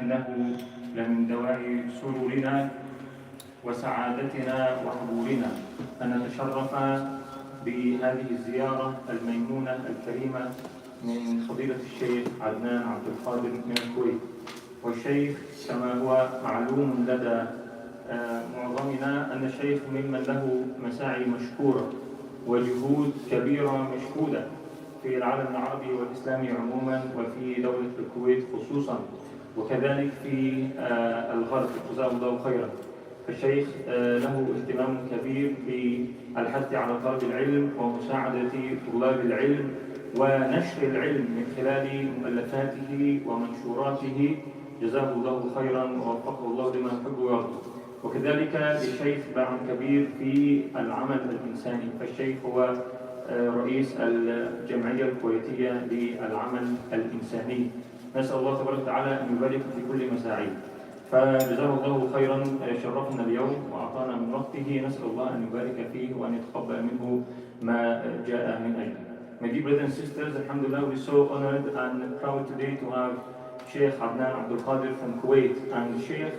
إنه لمن دواعي سرورنا وسعادتنا وحبورنا أن نتشرف بهذه الزيارة الميمونة الكريمة من فضيلة الشيخ عدنان عبد القادر من الكويت. والشيخ كما هو معلوم لدى معظمنا أن الشيخ ممن له مساعي مشكورة وجهود كبيرة مشهودة في العالم العربي والإسلامي عموما وفي دولة الكويت خصوصا، وكذلك في الغرب جزاه الله خيرا. فالشيخ له اهتمام كبير بالحث على طلب العلم ومساعدة طلاب العلم ونشر العلم من خلال مؤلفاته ومنشوراته جزاه الله خيرا ووفقه الله لما يحب ويرضى. وكذلك للشيخ باع كبير في العمل الإنساني، فالشيخ هو رئيس الجمعية الكويتية للعمل الإنساني. نسأل الله تبارك وتعالى أن يبارك في كل مساعيه. فجزاه الله خيرا، شرفنا اليوم وأعطانا من وقته، نسأل الله أن يبارك فيه وأن يتقبل منه ما جاء من أجله. My dear brothers and sisters, alhamdulillah, we're so honored and proud today to have Shaykh Adnan Abdul Qadir from Kuwait. And Shaykh,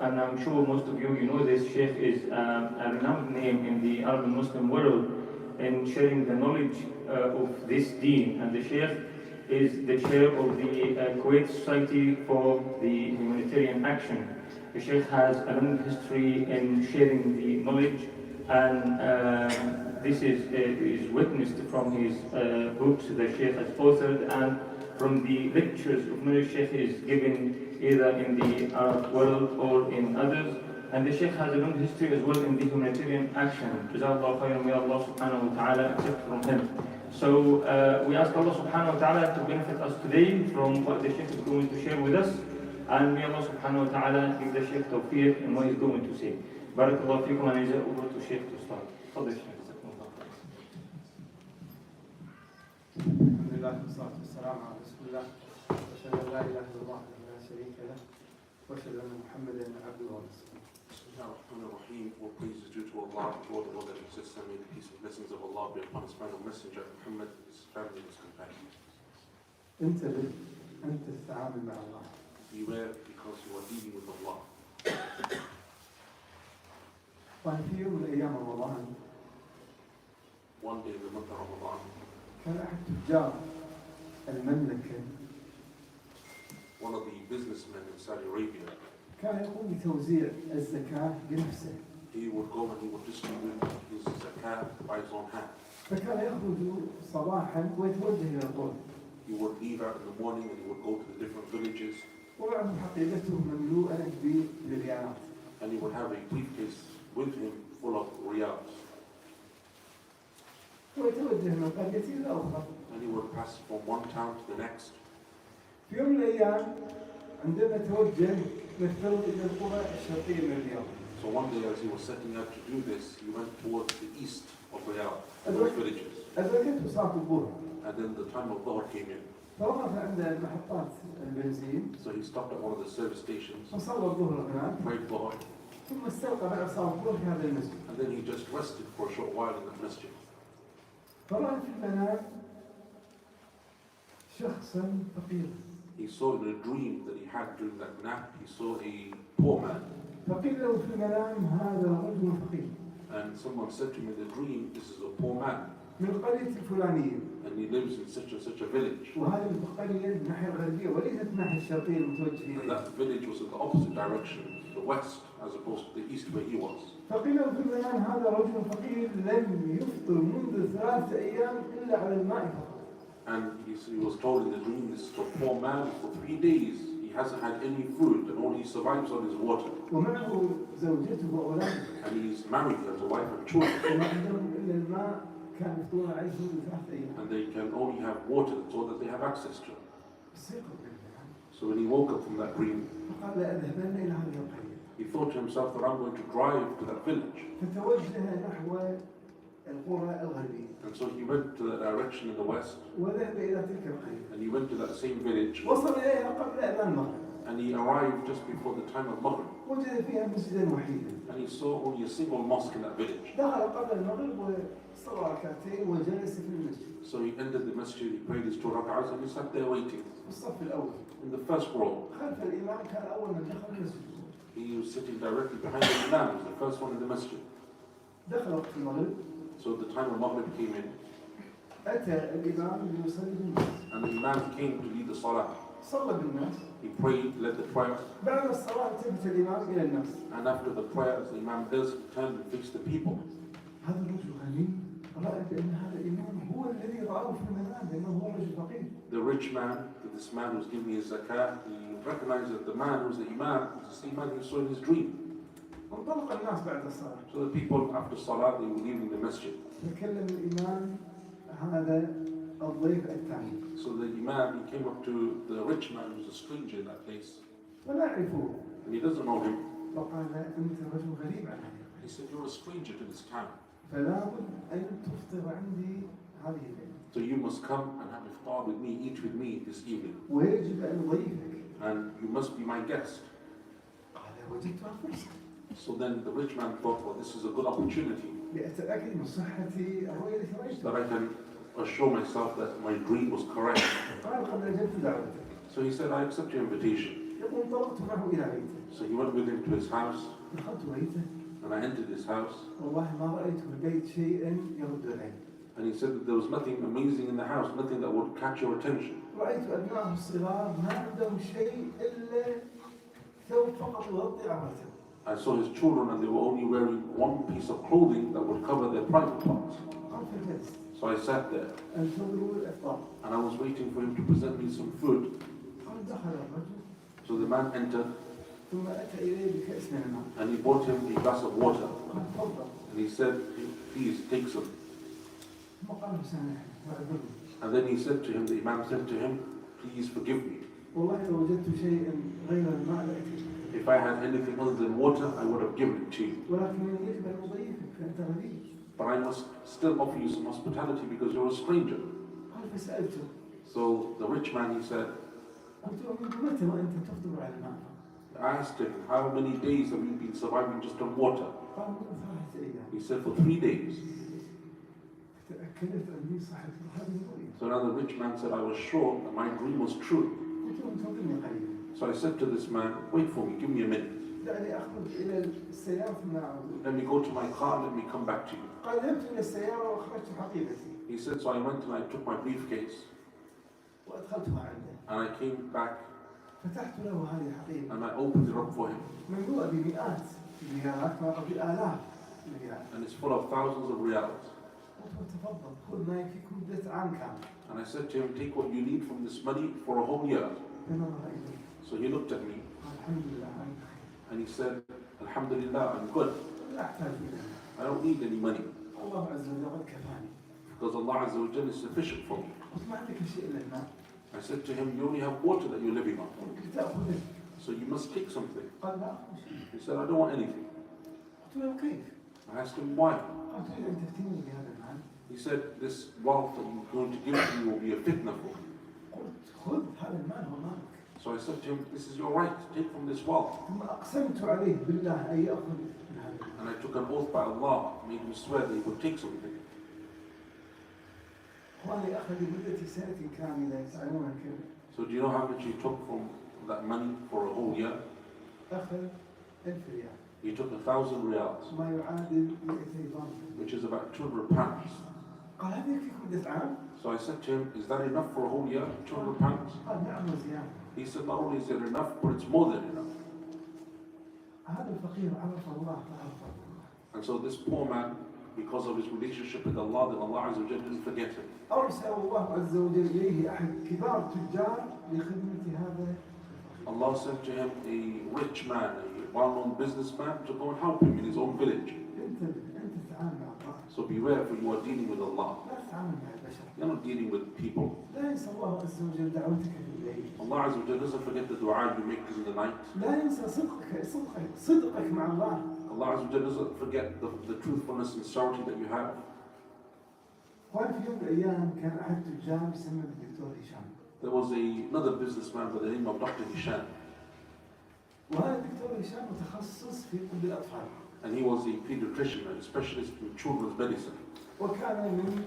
and I'm sure most of you know this, Shaykh is a renowned name in the Arab and Muslim world in sharing the knowledge of this deen. And the Shaykh is the chair of the Kuwait Society for the Humanitarian Action. The Shaykh has a long history in sharing the knowledge, and this is witnessed from his books that Shaykh has authored and from the lectures of knowledge Shaykh is given either in the Arab world or in others. And the Shaykh has a long history as well in the humanitarian action. JazakAllah Khair, may Allah subhanahu wa ta'ala accept from him. So we ask Allah subhanahu wa ta'ala to benefit us today from what the Shaykh is going to share with us. And may Allah subhanahu wa ta'ala give the Shaykh tawfiq in what he's going to say. Barakallahu feekum, and I say over to Shaykh to start. Fadl Shaykh. Alhamdulillah, wassalatu wassalamu ala rasulillah, wa ashhadu an la ilaha illallah wa la sharika lahu, wa ashhadu anna Muhammadan abduhu wa rasuluh. Bismillahirrahmanirrahim. All praise is due to Allah, Lord of all that exists, and may the peace and blessings of Allah be upon his final messenger, Muhammad, his family, and his companions. انتبه، أنت تتعامل مع الله. Beware, because you are dealing with Allah. وفي يوم من أيام رمضان One day in the month of Ramadan, كان أحد تجار المملكة one of the businessmen in Saudi Arabia, كان يقوم بتوزيع الزكاة بنفسه. he would go and he would distribute his zakat by his own hand. فكان يخرج صباحا ويتوجه إلى القرى. He would leave out in the morning and he would go to the different villages. ومعه حقيبته مملوءة بالريالات. And he would have a briefcase with him full of riyals. ويتوجه من قرية إلى أخرى. And he would pass from one town to the next. في يوم من الأيام عندما توجه يفترض إلى القرى الشرقية من الرياض. So one day as he was setting out to do this, he went towards the east of Riyadh, those villages. أدركته صلاة الظهر. And then the time of Dhuhr came in. فوقف عند محطات البنزين. So he stopped at one of the service stations, فصلى الظهر هناك. prayed Dhuhr, ثم استلقى بعد صلاة الظهر في هذا المسجد. and then he just rested for a short while in the masjid. فرأى في المنام شخصا فقيرا. He saw in a dream that he had during that nap, he saw a poor man. فقيل له في المنام هذا رجل فقير. And someone said to him in the dream, this is a poor man. من القرية الفلانية. And he lives in such and such a village. وهذه القرية الناحية الغربية وليست الناحية الشرقية المتوجه And إليها. that village was in the opposite direction, the west, as opposed to the east where he was. فقيل له في المنام هذا رجل فقير لم يفطر منذ 3 أيام إلا على الماء فقط. And he was told in the dream, this is a poor man for 3 days. He hasn't had any food and all he survives on is water. ومعه زوجته وأولاده. And he's married, he has a wife and children. وما عندهم إلا الماء كان يفطرون عليه منذ 3 أيام. And they can only have water, that's all that they have access to. استيقظ بالله. So when he woke up from that dream, فقال لأذهبن إلى هذه القرية. he thought to himself that I'm going to drive to that village. فتوجه نحو القرى الغربية. And so he went to that direction in the west. وذهب إلى تلك القرية. And he went to that same village. وصل إليها قبل أذان المغرب. And And he arrived just before the time of Maghrib. وجد فيها مسجدا وحيدا. And he saw only a single mosque in that village. دخل قبل المغرب وصلى ركعتين وجلس في المسجد. So he entered the masjid, he prayed his 2 rak'ahs, and he sat there waiting. في الصف الأول. In the first row. خلف الإمام كان أول من دخل المسجد. He was sitting directly behind the imam, he was the first one in the masjid. دخل وقت المغرب. So the time of Maghrib came in. أتى الإمام ليصلي بالناس. And the imam came to lead the salah. صلى بالناس. He prayed, led the prayer. بعد الصلاة التفت الإمام إلى الناس. And after the prayer, as the imam does, he turned and faced the people. هذا الرجل غني رأى بأن هذا الإمام هو الذي رآه في المنام لأنه هو رجل فقير. The rich man, this man who was giving his zakah, he recognized that the man who was the imam was the same man he saw in his dream. وانطلق الناس بعد الصلاة. So the people after salah, they were leaving the masjid. تكلم الإمام هذا الضيف الثاني. So the imam, he came up to the rich man who was a stranger in that place. ولا يعرفه. And he doesn't know him. فقال أنت رجل غريب عن هذا. He said, you're a stranger to this town. فلا بد أن تفطر عندي هذه الليلة. So you must come and have iftar with me, eat with me this evening. ويجب أن أضيفك. And you must be my guest. قال وجدت فرصة. So then the rich man thought, well, this is a good opportunity. لأتأكد من صحة الرؤية التي رأيتها. That I can assure myself that my dream was correct. قال قد أجبت دعوتك. So he said, I accept your invitation. يقول انطلقت معه إلى بيته. So he went with him to his house. دخلت بيته. And I entered his house. والله ما رأيت في البيت شيئا يرد العين. And he said that there was nothing amazing in the house, nothing that would catch your attention. رأيت أبنائه الصغار ما عندهم شيء إلا ثوب فقط يغطي عورته. I saw his children and they were only wearing one piece of clothing that would cover their private parts. قال فجلست. So I sat there انتظروا الإفطار. and I was waiting for him to present me some food. قال دخل الرجل. So the man entered ثم أتى إليه بكأس من الماء. and he brought him a glass of water. قال تفضل. And he said, please take some. ثم قال سامحني واعذرني. And then he said to him, the Imam said to him, please forgive me. والله لو وجدت شيئا غير الماء لأتيت. If I had anything other than water, I would have given it to you. ولكن يجب أن أضيفك فأنت غريب. But I must still offer you some hospitality because you're a stranger. قال فسألته. So the rich man, he said, قلت له منذ متى وأنت تفطر على الماء؟ I asked him, how many days have you been surviving just on water? قال منذ 3 أيام. He said, for 3 days. تأكدت أني صحت هذه الرؤيا. So now the rich man said, I was sure that my dream was true. قلت له انتظرني قليلا. So I said to this man, wait for me, give me a minute. دعني أخرج إلى السيارة ثم أعود. Let me go to my car, let me come back to you. قال ذهبت إلى السيارة وأخرجت حقيبتي. He said, so I went and I took my briefcase وأدخلتها عنده. and I came back فتحت له هذه الحقيبة. and I opened it up for him. مملوءة بمئات المليارات ما قبل آلاف المليارات. And it's full of thousands of reals. قلت له تفضل خذ ما يكفيك مدة عام كامل. And I said to him, take what you need from this money for a whole year. فنظر إلي. So he looked at me قال الحمد لله أنا بخير. and he said, Alhamdulillah, I'm good. لا أحتاج إلى. I don't need any money الله عز وجل قد كفاني. because Allah Azza wa Jalla is sufficient for me. قلت ما عندك شيء إلا الماء. I said to him, you only have water that you're living on. قلت تأخذه. So you must take something. قال لا أخذ شيء. He said, I don't want anything. قلت له كيف؟ I asked him why. قال تريد أن تفتني بهذا المال؟ He said, this wealth that you're going to give to me will be a fitna for me. قلت خذ هذا المال هو مالك. So I said to him, this is your right, take from this wealth. ثم أقسمت عليه بالله أن يأخذ من هذا المال. And I took an oath by Allah, made him swear that he would take something. إخواني أخذ لمدة سنة كاملة تعلمون كم؟ So do you know how much he took from that money for a whole year? أخذ 1000 ريال. He took 1,000 reals, ما يعادل 200 ضرب. which is about 200 pounds. قال هذا يكفيك مدة عام؟ So I said to him, is that enough for a whole year, 200 pounds? قال نعم وزيادة. He said, not only is it enough, but it's more than enough. هذا الفقير عرف الله فعرف الله. And so this poor man, because of his relationship with Allah, then Allah Azza wa Jalla didn't forget him. أرسل الله عز وجل إليه أحد كبار التجار لخدمة هذا. Allah sent to him a rich man, a well-known businessman, to go and help him in his own village. أنت تتعامل مع الله. So beware, for you are dealing with Allah. لا تتعامل مع البشر. You're not dealing with people. لا ينسى الله عز وجل دعوتك في الليل. Allah Azza wa Jalla doesn't forget the dua you make in the night. لا ينسى صدقك مع الله. Allah Azza wa Jalla doesn't forget the truthfulness and sincerity that you have. وأنا في يوم من الأيام كان أحد التجار يسمى الدكتور هشام. There was another businessman by the name of Dr. Hisham. وهذا الدكتور هشام متخصص في طب الأطفال. And he was a pediatrician, a specialist in children's medicine. وكان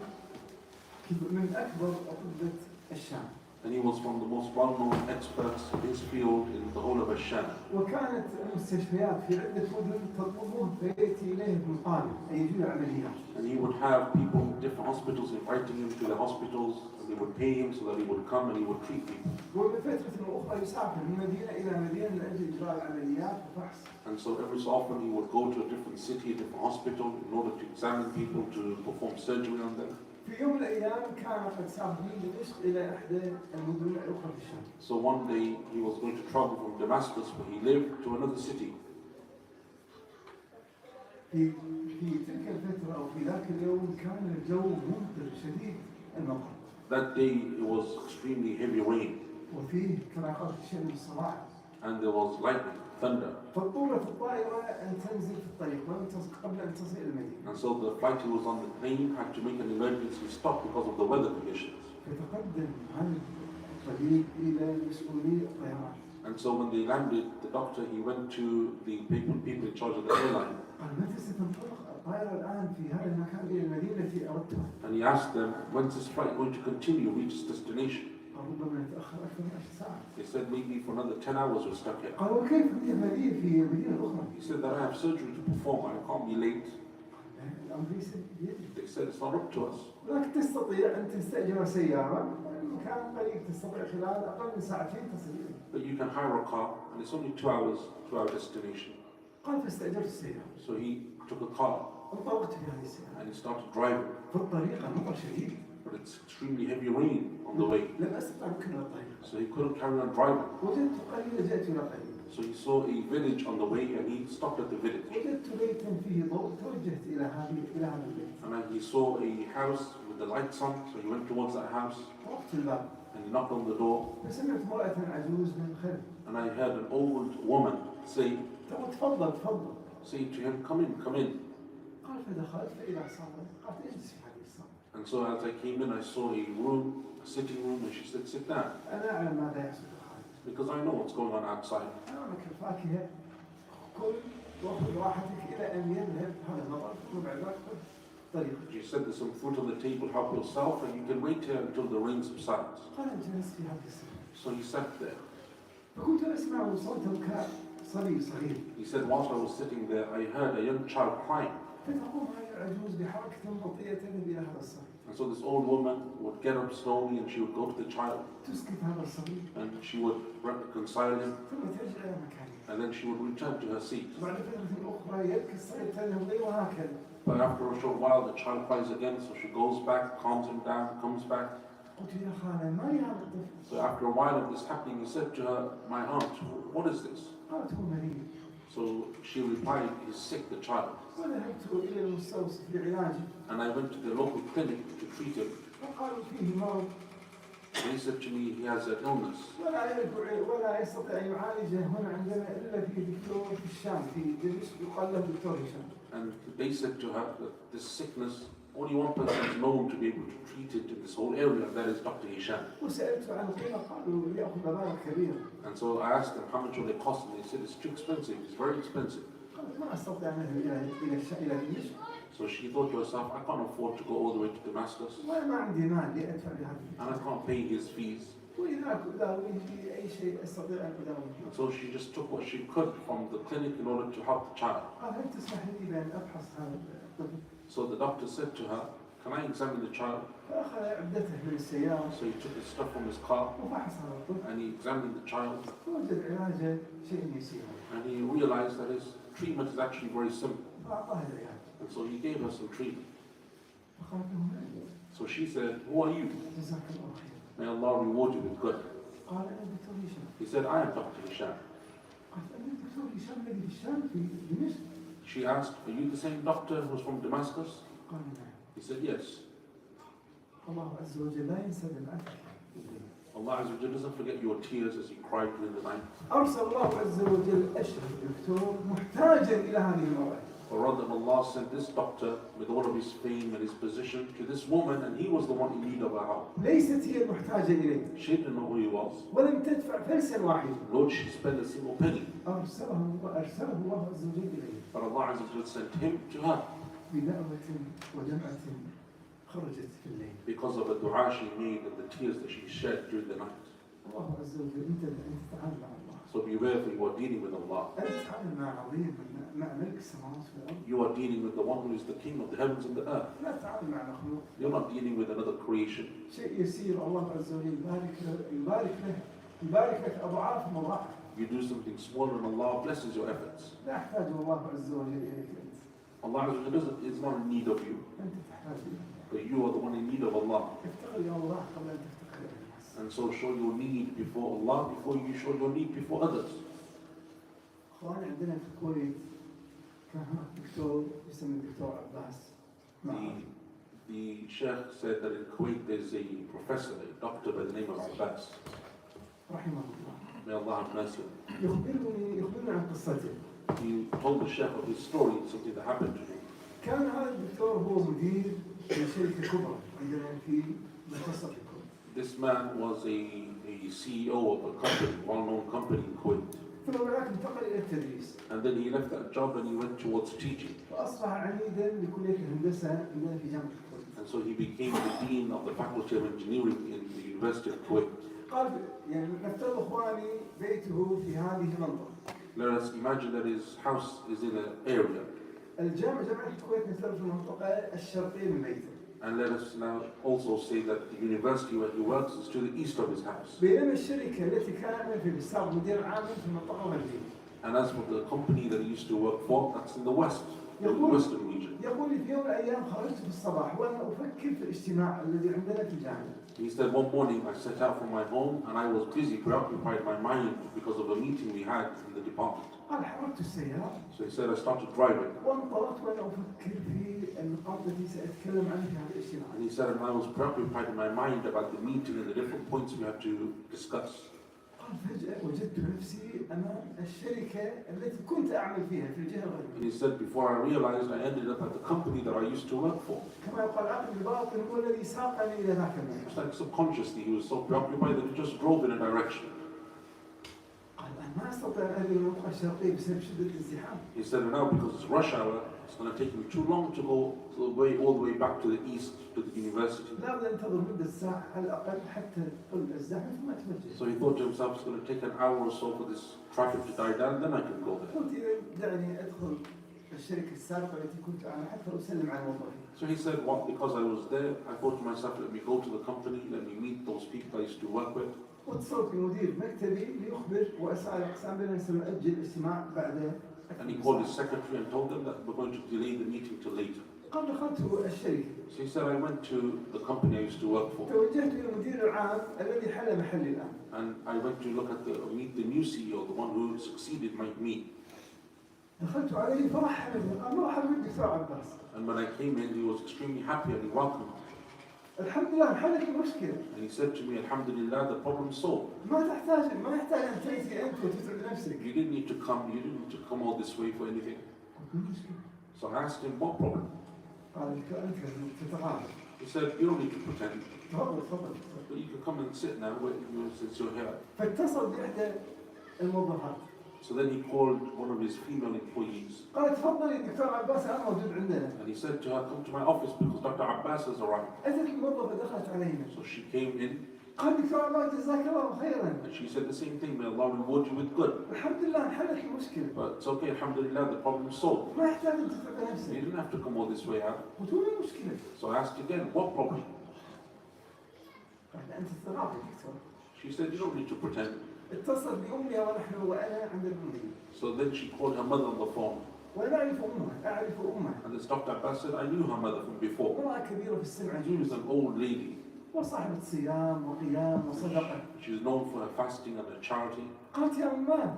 من أكبر أطباء الشام. And he was one of the most well-known experts in his field in the whole of Asham. وكانت المستشفيات في عدة مدن تطلبه فيأتي إليه بالقادم أي يجري عمليات. And he would have people in different hospitals inviting him to the hospitals, and they would pay him so that he would come and he would treat people. وبفترة أخرى يسافر من مدينة إلى مدينة لأجل إجراء العمليات وفحص. And so every so often he would go to a different city, a different hospital in order to examine people, to perform surgery on them. في يوم من الأيام كان قد سافر من دمشق إلى إحدى المدن الأخرى في الشام. So one day he was going to travel from Damascus, where he lived, to another city. في تلك الفترة أو في ذاك اليوم كان الجو ممطر شديد المطر. That day it was extremely heavy rain, وفيه كراكات الشمس صباحا. and there was lightning, thunder. فاضطرت الطائرة أن تنزل في الطريق قبل أن تصل إلى المدينة. And so the flight who was on the plane had to make an emergency stop because of the weather conditions. فتقدم هذا الطبيب إلى مسؤولي الطيران. And so when they landed, the doctor, he went to the people in charge of the airline. قال متى ستنطلق الطائرة الآن في هذا المكان إلى المدينة التي أردتها؟ And he asked them, when's this flight going to continue, reach its destination? قال ربما يتأخر أكثر من 10 ساعات. They said maybe for another 10 hours we're stuck here. قال وكيف لي عملية في مدينة أخرى؟ He said that I have surgery to perform, I can't be late. الأمر ليس بيدك. They said it's not up to us. ولكن تستطيع أن تستأجر سيارة مكان قريب تستطيع خلال أقل من ساعتين تصل إليه. But you can hire a car, and it's only 2 hours to our destination. قال فاستأجرت السيارة. So he took a car انطلقت في هذه السيارة. and he started driving. في الطريق المطر شديد. But it's extremely heavy rain on the way. لم أستطع أمكن الطريق. So he couldn't carry on driving. وجدت قرية جاءت إلى قرية. So he saw a village on the way and he stopped at the village. وجدت بيتا فيه ضوء توجهت إلى هذا البيت. And then he saw a house with the lights on, so he went towards that house وقفت الباب. and he knocked on the door. فسمعت امرأة عجوز من الخلف. And I heard an old woman say تفضل تفضل. to him, come in, come in. قال فدخلت فإذا صار قالت اجلس في هذه الصالة. And so as I came in, I saw a room, a sitting room, and she said, sit down, أنا أعلم ماذا يحصل خارج. because I know what's going on outside. أمامك الفاكهة كل وخذ راحتك إلى أن يذهب هذا المطر وبعد ذلك طريقك. She said, there's some fruit on the table, help yourself, and you can wait here until the rain subsides. قال جلست في هذه الصالة. So he sat there. فكنت أسمع صوت بكاء صبي صغير. He said, whilst I was sitting there, I heard a young child crying. فتقوم هذه العجوز بحركة بطيئة تذهب إلى هذا الصبي. And so this old woman would get up slowly and she would go to the child تسكت هذا الصبي. and she would reconcile him ثم ترجع إلى مكانها. and then she would return to her seat. بعد فترة أخرى يبكي الصبي تنهضي وهكذا. But after a short while, the child cries again, so she goes back, calms him down, comes back. قلت يا خالة ما لي هذا الطفل. So after a while of this happening, he said to her, my aunt, what is this? قالت هو مريض. So she replied, he's sick, the child. وذهبت إلى المستوصف لعلاجه. And I went to the local clinic to treat him. فقالوا فيه مرض. They said to me, he has an illness. ولا يستطيع أن يعالجه هنا عندنا إلا في دكتور في الشام في دمشق يقال له دكتور هشام. And they said to her that this sickness, only one person is known to be able to treat it in this whole area, and that is Dr. Hisham. وسألت عن القيمة قالوا يأخذ مبالغ كبيرة. And so I asked them how much will they cost, and they said it's too expensive, it's very expensive. قالت ما أستطيع أن أذهب إلى دمشق. So she thought to herself, I can't afford to go all the way to Damascus, وأنا ما عندي مال لأدفع لهذا. and I can't pay his fees. وإذا أداوي في أي شيء أستطيع أن أداوي. And so she just took what she could from the clinic in order to help the child. قال هل تسمح لي بأن أبحث هذا الطفل؟ So the doctor said to her, can I examine the child? فأخذ عدته من السيارة. So he took his stuff from his car وفحص هذا الطفل. and he examined the child, ووجد علاجه شيء يسير. and he realized that his treatment is actually very simple. فأعطاه العلاج. And so he gave her some treatment. فقالت له من؟ So she said, who are you? جزاك الله خير. May Allah reward you with good. قال أنا دكتور هشام. He said, I am Dr. Hisham. قالت أنا دكتور هشام الذي في الشام في دمشق. She asked, are you the same doctor who's from Damascus? قال نعم. He said, yes. الله عز وجل لا ينسى دمعتك. Allah Azza wa Jalla doesn't forget your tears as you cried during the night. أرسل الله عز وجل أشرف دكتور محتاجا إلى هذه المواد. But rather Allah sent this doctor with all of his fame and his position to this woman, and he was the one in need of her help. ليست هي المحتاجة إليه She didn't know who he was, ولم تدفع فلسا واحدا. nor did she spend a single penny. أرسله الله عز وجل إليه But Allah Azza wa Jalla sent him to her بدعوة ودمعة خرجت في الليل. because of a dua she made and the tears that she shed during the night. الله عز وجل أنت تتعامل مع الله. So beware, for you are dealing with Allah. أنت تتعامل مع عظيم مع ملك السماوات والأرض. You are dealing with the one who is the king of the heavens and the earth. لا تتعامل مع مخلوق. You're not dealing with another creation. شيء يسير الله عز وجل يبارك لك أضعاف مضاعفة. You do something smaller and Allah blesses your efforts. لا يحتاج الله عز وجل إليك أنت. Allah Azza wa Jalla is not in need of you, أنت تحتاج إليه. but you are the one in need of Allah. افتقر إلى الله قبل أن تفتقر إلى الناس. And so show your need before Allah before you show your need before others. أخواني عندنا في الكويت كان هناك دكتور يسمى الدكتور عباس. The Shaykh said that in Kuwait there's a professor, a doctor by the name of Abbas. رحمه الله. May Allah have mercy. يخبرني عن قصته. He told the Shaykh of his story, something that happened to him. كان هذا الدكتور هو مدير لشركة كبرى عندنا في منتصف الكويت. This man was a CEO of a company, well-known company in Kuwait. ثم بعد انتقل إلى التدريس. And then he left that job and he went towards teaching. وأصبح عميدا لكلية الهندسة عندنا في جامعة الكويت. And so he became the dean of the faculty of engineering in the University of Kuwait. قال يعني نفترض إخواني بيته في هذه المنطقة. Let us imagine that his house is in an area. جامعة الكويت نفترض في المنطقة الشرقية من بيته. And let us now also say that the university where he works is to the east of his house. بينما الشركة التي كان يعمل في السابق مدير عام في المنطقة الغربية. And as for the company that he used to work for, that's in the west, the western region. يقول في يوم من الأيام خرجت في الصباح وأنا أفكر في الاجتماع الذي عندنا في الجامعة. He said one morning I set out from my home and I was busy, preoccupied my mind because of a meeting we had in the department. قال حركت السيارة. So he said I started driving. وانطلقت وأنا أفكر في النقاط التي سأتكلم عنها في هذا الاجتماع. And he said and I was preoccupied in my mind about the meeting and the different points we had to discuss. قال فجأة وجدت نفسي أمام الشركة التي كنت أعمل فيها في الجهة الغربية. And he said before I realized I ended up at the company that I used to work for. كما يقال عقل الباطن هو الذي ساقني إلى ذاك المكان. It's like subconsciously he was so preoccupied that he just drove in a direction. قال أنا ما أستطيع أن أذهب المنطقة الشرقية بسبب شدة الازدحام. He said now because it's rush hour, it's going to take me too long to go all the way back to the east to the university. لا بد أن أنتظر مدة ساعة على الأقل حتى تقل الزحمة ثم أتوجه. So he thought to himself it's going to take an hour or so for this traffic to die down, then I can go there. قلت إذا دعني أدخل الشركة السابقة التي كنت أعمل حتى أسلم على الموظفين. So he said, well, because I was there, I thought to myself, let me go to the company, let me meet those people I used to work with. واتصلت بمدير مكتبي ليخبر رؤساء الأقسام بأننا سنؤجل الاجتماع بعد. And he called his secretary and told them that we're going to delay the meeting till later. قال دخلت الشركة. So he said, I went to the company I used to work for. توجهت إلى المدير العام الذي حل محلي الآن. And I went to meet the new CEO, the one who succeeded me. دخلت عليه فرحب بي قال مرحبا بك دكتور عباس. And when I came in, he was extremely happy and he welcomed me. الحمد لله انحلت المشكلة. And he said to me, Alhamdulillah, the problem's solved. ما يحتاج أن تأتي أنت وتتعب نفسك. You didn't need to come all this way for anything. So I asked him, what problem? قال أنت تتغاضى. He said, you don't need to pretend. تفضل. But you can come and sit now since you're here. فاتصل بإحدى الموظفات. So then he called one of his female employees. قال تفضلي دكتور عباس أنا موجود عندنا. And he said to her, come to my office because Dr. Abbas has arrived. أتت الموظفة دخلت علينا. So she came in. قال دكتور عباس جزاك الله خيرا. And she said the same thing, may Allah reward you with good. الحمد لله انحلت المشكلة. But it's okay, Alhamdulillah, the problem's solved. ما يحتاج أن تتعب You نفسك. didn't have to come all this way out. قلت له المشكلة. So I asked again, what problem? قال أنت تتغاضى دكتور. She said, you don't need to pretend. اتصل بأمها وأنا عند المدير. So then she called her mother on the phone. وأنا أعرف أمها. And this Dr. Abbas said, I knew her mother from before. امرأة كبيرة في السن She was عجوز. an old lady. وصاحبة صيام وقيام وصدقة. She was known for her fasting and her charity. قالت يا أماه.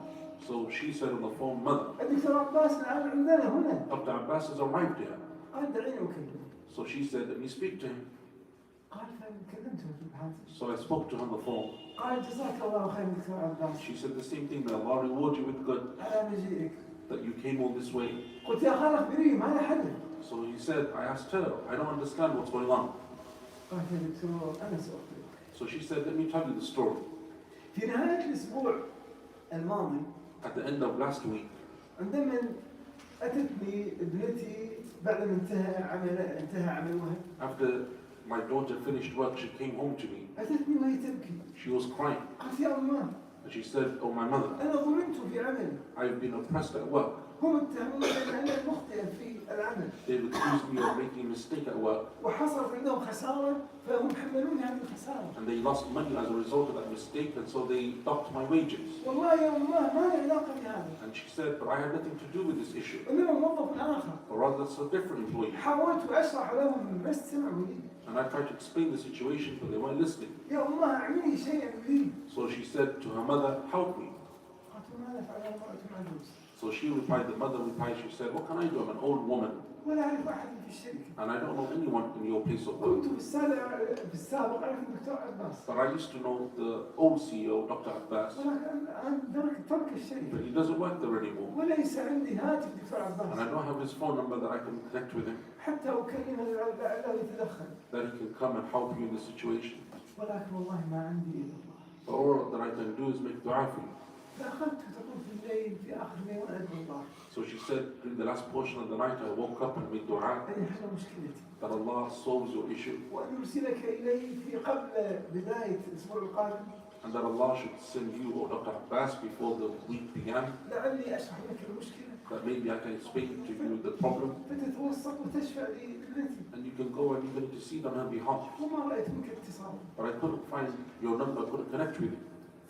So she said on the phone, mother, الدكتور عباس الآن عندنا هنا. Dr. Abbas has arrived here. قال دعيني أكلمه. So she said, let me speak to him. قال فكلمته في الهاتف. So I spoke to her on the phone. قال جزاك الله خير دكتور عباس. She said the same thing, may Allah reward you with good. على مجيئك. that you came all this way? قلت يا خال أخبريني ما لي حل. So he said, I asked her, I don't understand what's going on. قالت يا دكتور أنا سأخبرك. So she said, let me tell you the story. في نهاية الأسبوع الماضي At the end of last week, عندما أتتني ابنتي بعد ما انتهى عملها. after my daughter finished work, she came home to me. أتتني وهي تبكي. She was crying. قالت يا أمه. And she said, oh my mother, أنا ظلمت في عملي. I've been oppressed at work. هم اتهموني بأن أنا مخطئة في العمل. They've accused me of making a mistake at work. وحصلت عندهم خسارة فهم حملوني هذه الخسارة. And they lost money as a result of that mistake, and so they docked my wages. والله يا أمه ما لي علاقة بهذا. And she said, but I had nothing to do with this issue. إنما موظف آخر. Or rather, it's a different employee. حاولت أشرح لهم ما استمعوا لي. And I tried to explain the situation, but they weren't listening. يا أمه أعملي شيئا لي. So she said to her mother, help me. قالت ماذا فعل المرأة العجوز؟ So she replied, the mother replied, she said, what can I do? I'm an old woman, ولا أعرف أحد في الشركة. and I don't know anyone in your place of كنت work. في السابق أعرف الدكتور عباس. But I used to know the old CEO, Dr. Abbas, ولكن الآن ترك الشركة. but he doesn't work there anymore. وليس عندي هاتف دكتور And I عباس. don't have his phone number that I can connect with him, حتى أكلمه لعله يتدخل. that he can come and help you in this situation. ولكن والله ما عندي إلا الله. But all that I can do is make dua for you. فأخذت تقول في الليل في آخر الليل وأنا أدعو الله. So she said, during the last portion of the night, I woke up and made dua أن يحل مشكلتي. that Allah solves your issue, وأن يرسلك إلي في قبل بداية الأسبوع القادم. and that Allah should send you or Dr. Abbas before the week began, لعلي أشرح لك المشكلة. that maybe I can explain to you the problem, فتتوسط وتشفع لي ابنتي. and you can go and even intercede on her behalf. وما رأيت منك اتصال. But I couldn't find your number, I couldn't connect with you.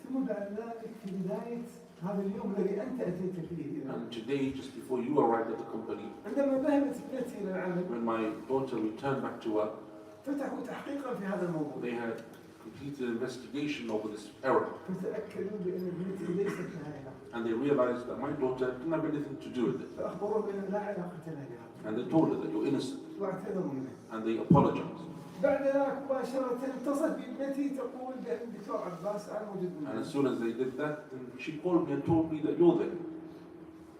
ثم بعد ذلك في بداية هذا اليوم الذي أنت أتيت فيه. And today, just before you arrived at the company, عندما ذهبت ابنتي إلى العمل. when my daughter returned back to work, فتحوا تحقيقا في هذا الموضوع. they had completed an investigation over this error, فتأكدوا بأن ابنتي ليست لها علاقة. and they realized that my daughter didn't have anything to do with it. فأخبروه بأن لا علاقة لها بها. And they told her that you're innocent, واعتذروا منه. and they apologized. بعد ذلك مباشرة اتصلت بابنتي تقول بأن الدكتور عباس أنا موجود And as معي. soon as they did that, then she called me and told me that you're there.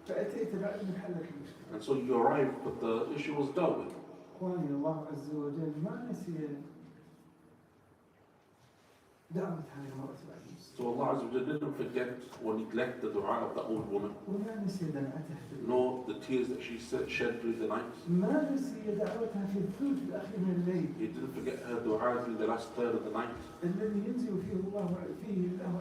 فأتيت بعد من حلت المشكلة. And so you arrived, but the issue was dealt with. إخواني الله عز وجل ما نسي دعوة هذه المرأة العجوز. So Allah Azza wa Jalla didn't forget or neglect the dua of the old woman, وما نسي دمعتها في الليل. nor the tears that she shed during the night. ما نسي دعوتها في الثلث الأخير من الليل. He didn't forget her dua during the last third of the night, الذي ينزل فيه الله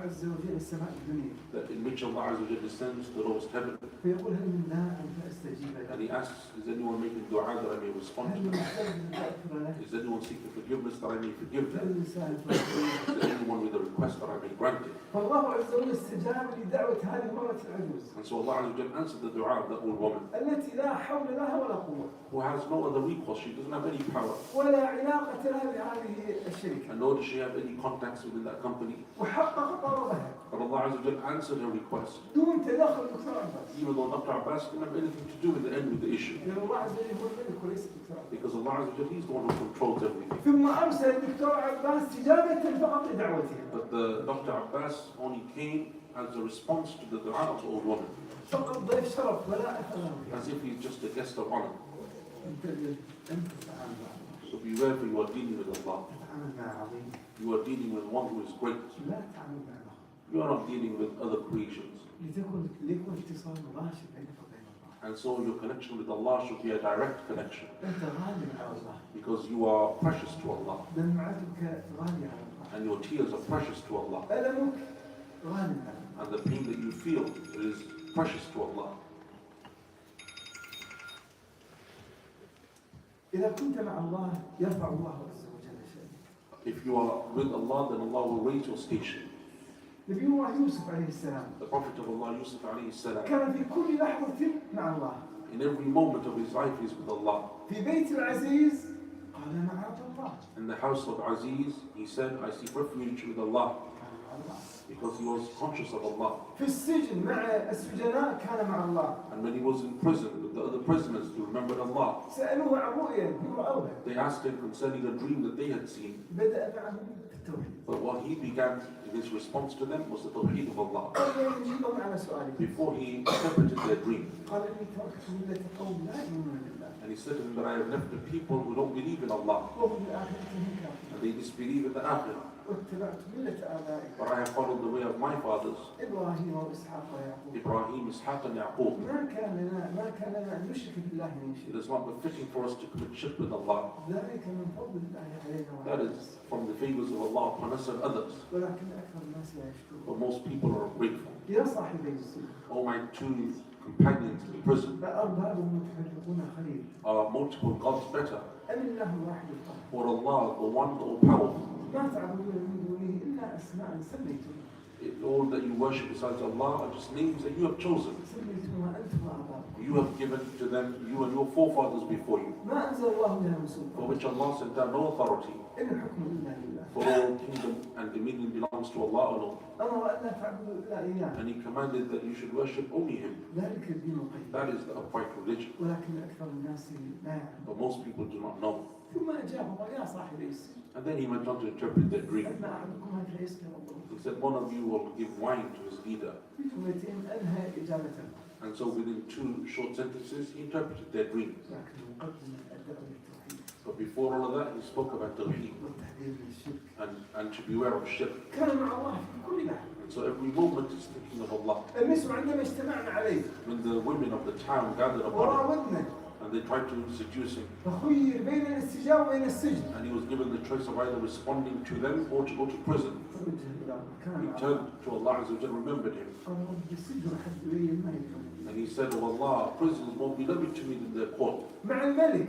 عز وجل السماء الدنيا. that in which Allah Azza wa Jalla descends to the lowest heaven, فيقول هل من داع فأستجيب and له. He asks, is anyone making dua that I may respond هل to? من مستغفر فأغفر له. Is anyone seeking forgiveness that I may forgive هل them? من سائل فأعطيه. Is there anyone with a request that I may grant it? فالله عز وجل استجاب لدعوة هذه المرأة العجوز And so Allah Azza wa Jalla answered the dua of the old woman, التي لا حول لها ولا قوة who has no other recourse. She doesn't have any power, ولا علاقة لها بهذه الشركة. and nor does she have any contacts within that company. وحقق طلبها But Allah Azza wa Jalla answered her request, دون تدخل دكتور عباس. even though Dr. Abbas didn't have anything to do with the end with the issue. لأن الله عز وجل هو الملك وليس الدكتور عباس. Because Allah Azza wa Jalla, He's the one who controls everything. ثم أرسل الدكتور عباس استجابة فقط لدعوتها. But the Dr. Abbas only came as a response to the dua of the old woman, فقط ضيف شرف ولا أثر له. as if he's just a guest of honor. أنت تتعامل مع الله. So beware, for you are dealing with Allah. تتعامل مع عظيم. You are dealing with one who is great. لا تتعامل مع الآخر. You are not dealing with other creations. ليكون اتصال مباشر بينك وبين الله. And so your connection with Allah should be a direct connection, أنت غالي على الله. because you are precious to Allah, دمعتك غالية على الله. and your tears are precious to Allah, ألمك غالي على الله. and the pain that you feel is precious to Allah. إذا كنت مع الله يرفع الله عز وجل شأنك. If you are with Allah, then Allah will raise your station. نبي الله يوسف عليه السلام The Prophet of Allah, Yusuf alayhi salam, كان في كل لحظة مع الله. in every moment of his life is with Allah. في بيت العزيز قال معاذ الله. In the house of Aziz, he said, I seek refuge with Allah, قال مع الله. because he was conscious of Allah. في السجن مع السجناء كان مع الله. And when he was in prison with the other prisoners, he remembered Allah. سألوه عن رؤيا هم رأوها. They asked him concerning a dream that they had seen. بدأ معهم التوحيد. But what he began in his response to them was the tawheed of Allah. قبل أن يجيبهم على سؤالهم Before he interpreted their dream. قال إني تركت ملة قوم لا يؤمنون بالله And he said to them that I have left the people who don't believe in Allah. وهم بالآخرة هم كافرون And they disbelieve in the Akhirah. واتبعت ملة آبائي But I have followed the way of my fathers, إبراهيم وإسحاق ويعقوب. Ibrahim, Ishaq and Yaqub. ما كان لنا أن نشرك بالله من It شيء. is not befitting for us to commit shirk with Allah. ذلك من فضل الله علينا That وعلى is from the favors of Allah upon us and others. ولكن أكثر الناس لا يشكرون. But most people are ungrateful. يا صاحبي السجن Oh, my two companions in the prison, أأرباب متفرقون خير are multiple gods better? أم الله الواحد القهار. Or Allah, the one all-powerful? ما تعبدون من دونه إلا أسماء سميتم All that you worship besides Allah are just names that you have chosen. سميتمها أنتم وآباؤكم You have given to them, you and your forefathers before you, ما أنزل الله بها من for سلطان which Allah sent down no authority. إن الحكم إلا لله. For all kingdom and dominion belongs to Allah alone. أمر أن لا تعبدوا إلا إياه. And He commanded that you should worship only Him. ذلك الدين القيم. That is the upright religion. ولكن أكثر الناس لا يعلمون. But most people do not know. ثم أجابه يا صاحبي السجن And then he went on to interpret their dream. أن أحدكما فيسكر ربه He said, one of you will give wine to his leader. بجملتين أنهى إجابته. And so within two short sentences, he interpreted their dream. لكن مقدمة الدعوة للتوحيد But before all of that, he spoke about tawheed والتحذير من الشرك. and to beware of shirk. كان مع الله في كل لحظة. And so every moment is thinking of Allah. النسوة عندما اجتمعنا عليه When the women of the town gathered upon وراودنا him and they tried to seduce him, فخير بين الاستجابة وبين السجن. and he was given the choice of either responding to them or to go to prison, فوجه إلى he مكان turned to Allah Azza wa Jalla, remembered him. قال رب السجن أحب إلي ما يدعون. And he said, oh Allah, prison is more beloved to me than the court. مع الملك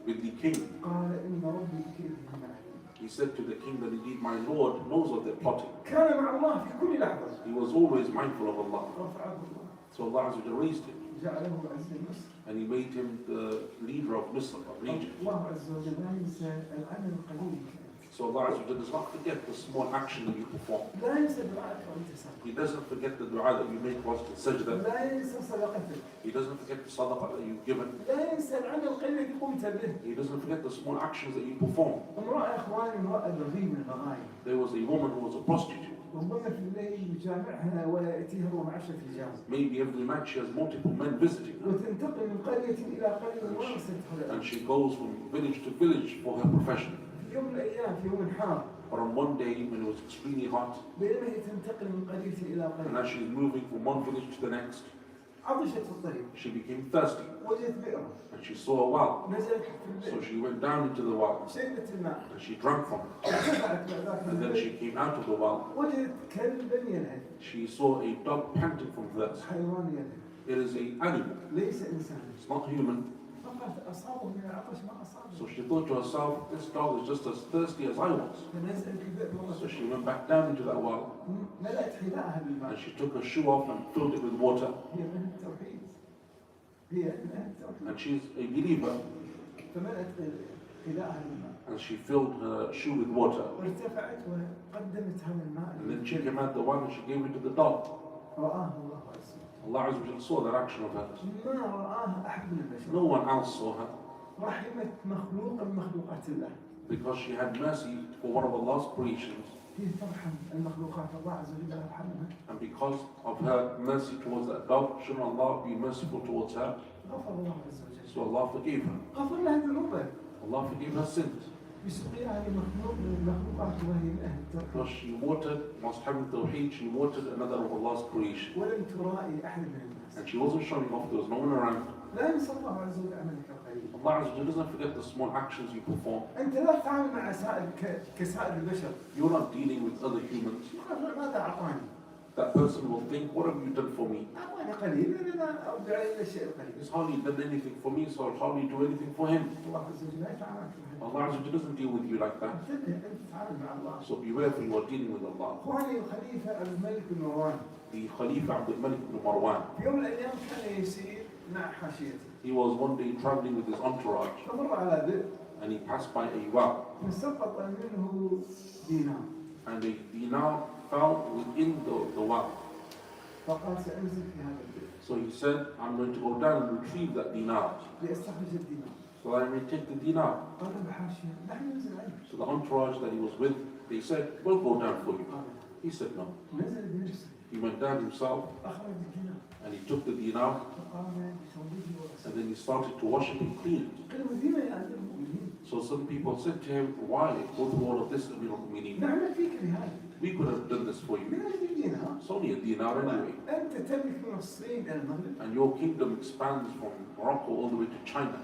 With the king, قال إن ربي بكيدهم عليم. he said to the king that indeed my Lord knows of their plotting. كان مع الله في كل لحظة. He was always mindful of Allah. رفعه الله So Allah Azza wa Jalla raised him جعله عز مصر. and he made him the leader of Misr, of Egypt. الله عز وجل لا ينسى العمل القليل. So Allah Azza wa Jalla does not forget the small action that you perform. لا ينسى دعائك وأنت ساجد. He doesn't forget the dua that you make whilst in sajda. لا ينسى صدقتك. He doesn't forget the sadaqah that you've given. لا ينسى العمل القليل الذي قمت به. He doesn't forget the small actions that you perform. امرأة إخواني امرأة بغي من البغايا. There was a woman who was a prostitute. ربما في الليل يجامعها ويأتيها ومعشة الجامع. Maybe every night she has multiple men visiting her. وتنتقل من قرية إلى قرية وممارستها. And she goes from village to village for her profession. في يوم من الأيام في يوم حار. But on one day when it was extremely hot, بينما هي تنتقل من قرية إلى and قرية. as she's moving from one village to the next, عطشت في الطريق. she became thirsty. وجدت بئر. And she saw a well. نزلت في So البئر. she went down into the well شربت الماء. and she drank from it. ارتفعت بعد ذاك And then البئر. she came out of the well. وجدت كلبا يلهث. She saw a dog panting from thirst. حيوان يلهث. It is an animal. ليس إنسانا. It's not human. فقالت أصابه من العطش ما أصابه. So she thought to herself, this dog is just as thirsty as I was. فنزلت البئر So مرة. she went back down into that well ملأت حذاءها and بالماء. she took her shoe off and filled it with water. هي من التوحيد. هي من التوحيد. And she's a believer. فملأت حذاءها بالماء. And she filled her shoe with water. وارتفعت وقدمت هذا الماء. And then she came out the well and she gave it to the dog. رآه الله عز وجل. Allah Azza wa Jalla saw that action of hers. ما رآها أحد من البشر. No one else saw her رحمت مخلوقا من مخلوقات الله. because she had mercy for one of Allah's creations. هي ترحم المخلوقات الله عز وجل يرحمها. And because of her mercy towards that dog, should Allah be merciful towards her? غفر الله عز وجل. So Allah forgave her. غفر لها ذنوبها. Allah forgave her sins. بسقيها لمخلوق من المخلوقات وهي من أهل التوحيد. Because she watered, whilst having tawheed, she watered another of Allah's creation. ولم ترائي أحد من الناس. And she wasn't showing off, there was no one around. لا ينسى الله عز وجل عملك القليل. Allah Azza wa Jalla doesn't forget the small actions you perform. أنت لا تتعامل مع كسائر البشر. You're not dealing with other humans. يقول ماذا أعطاني؟ That person will think, what have you done for me? أعطاني قليل أنا لا أرجع إلى الشيء القليل. He's hardly done anything for me, so I'll hardly do anything for him. الله عز وجل لا يتعامل كهذا. Allah Azza wa Jalla doesn't deal with you like that. انتبه أنت تتعامل مع الله. So beware when you are dealing with Allah. إخواني الخليفة الملك بن مروان The Khalifa Abdul ibn Marwan, في يوم من الأيام كان يسير مع حاشيته. he was one day traveling with his entourage فمر على بئر and he passed by a well فسقط منه دينار. and a dinar fell within the well. فقال سأنزل في هذا البئر So he said, I'm going to go down and retrieve that dinar لأستخرج الدينار. so that I may take the dinar. قال الحاشية نحن ننزل عليك. So the entourage that he was with They said, we'll go down for you. قال He said no. نزل بنفسه He went down himself أخرج الدينار and he took the dinar فقام بتوضيحه ورسله. and then he started to wash it and clean it. قالوا لما يا أمير المؤمنين So some people said to him, why go through all of this, Amir al-Mu'mineen? نعمل فيك بهذا We could have done this for من you. أجل الدينار. It's only a dinar anyway. أنت تملك من الصين إلى المغرب. And your kingdom expands from Morocco all the way to China.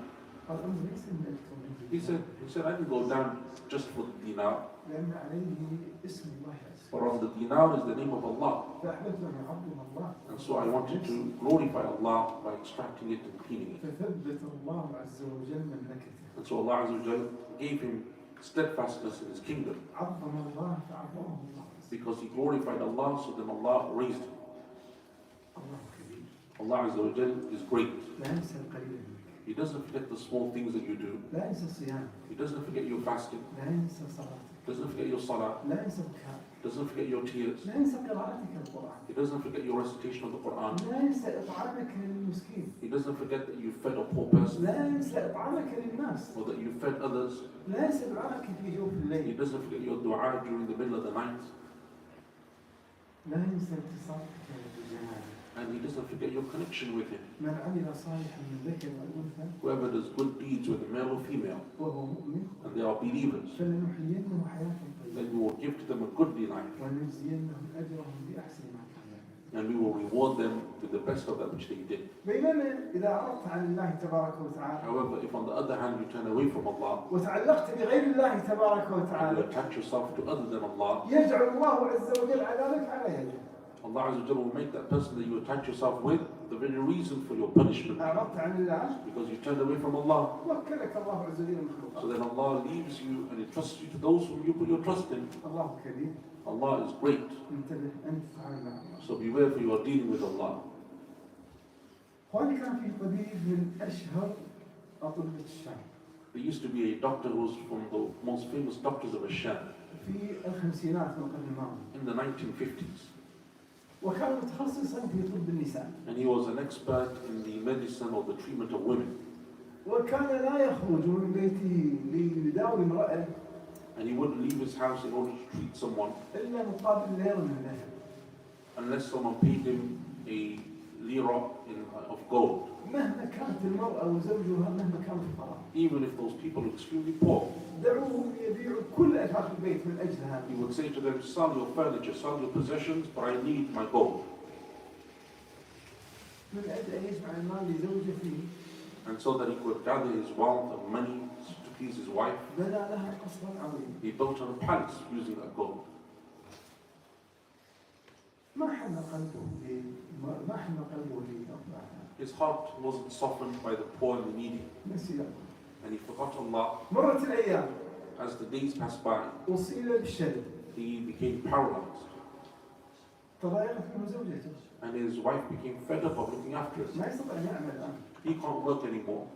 قال أنا ليس ملك He said, I didn't go down just for the dinar, لأن عليه اسم الله عز but وجل. on the dinar is the name of Allah. فأحببت أن أعظم الله. And so I wanted to glorify Allah by extracting it and cleaning it. فثبت الله عز وجل مملكته. And so Allah Azza wa Jal gave him steadfastness in his kingdom عظم الله فعظمه الله. because he glorified Allah, so then Allah raised him. الله كبير. Allah Azza wa Jal is great. لا ينسى القليل منك. He doesn't forget the small things that you do. لا ينسى صيامك. He doesn't forget your fasting. لا ينسى صلاتك. Doesn't forget your salah. لا ينسى بكائك. Doesn't forget your tears. لا ينسى قراءتك القرآن. He doesn't forget your recitation of the Quran. لا ينسى إطعامك للمسكين. He doesn't forget that you fed a poor person لا ينسى إطعامك للناس. or that you fed others. لا ينسى دعائك في جوف He الليل. doesn't forget your dua during the middle of the night. لا ينسى اتصالك بالجمال. And he doesn't forget your connection with him. من عمل صالحا من ذكر أو أنثى Whoever does good deeds, whether male or female, وهو مؤمن and they are believers, فلنحيينه حياة then طيبة we will give to them a goodly life. ونجزينهم أجرهم بأحسن ما كانوا. And we will reward them with the best of that which they did. بينما إذا أعرضت عن الله تبارك وتعالى However, if on the other hand you turn away from Allah وتعلقت بغير الله تبارك and you وتعالى attach yourself to other than Allah, يجعل الله عز وجل عذابك على يدك. Allah Azza wa Jalla will make that person that you attach yourself with the very reason for your punishment, أعرضت عن الله because you turned away from Allah. وكلك الله عز وجل So مخلوقا. then Allah leaves you and entrusts you to those whom you put your trust in. الله كبير. Allah is great. انتبه أنت تتعامل مع الله. So beware, for you are dealing with Allah. هون كان في طبيب من أشهر أطباء الشام There used to be a doctor who was from the most famous doctors of Asham في الخمسينات من القرن الماضي. in the 1950s. وكان متخصصا في طب النساء. And he was an expert in the medicine or the treatment of women. وكان لا يخرج من بيته ليداوي امرأة And he wouldn't leave his house in order to treat someone إلا مقابل ليرة من ذهب. unless someone paid him a lira of gold, مهما كانت المرأة وزوجها مهما كانوا فقراء. even if those people are extremely poor. دعوهم يبيعوا كل أثاث البيت من أجل هذا. He would say to them, sell your furniture, sell your possessions, but I need my gold. من أجل أن يجمع المال لزوجته. And so that he could gather his wealth and money to please his wife, بنى لها قصرا عظيما. he built her a palace using that gold. ما حن قلبه ما حن قلبه لأطلعها. His heart wasn't softened by the poor and the needy, نسي الله. and he forgot Allah. مرت الأيام As the days passed by, أصيب بالشلل. he became paralyzed, تضايقت منه زوجته. and his wife became fed up of looking after him. ما يستطيع أن يعمل الآن. He can't work anymore.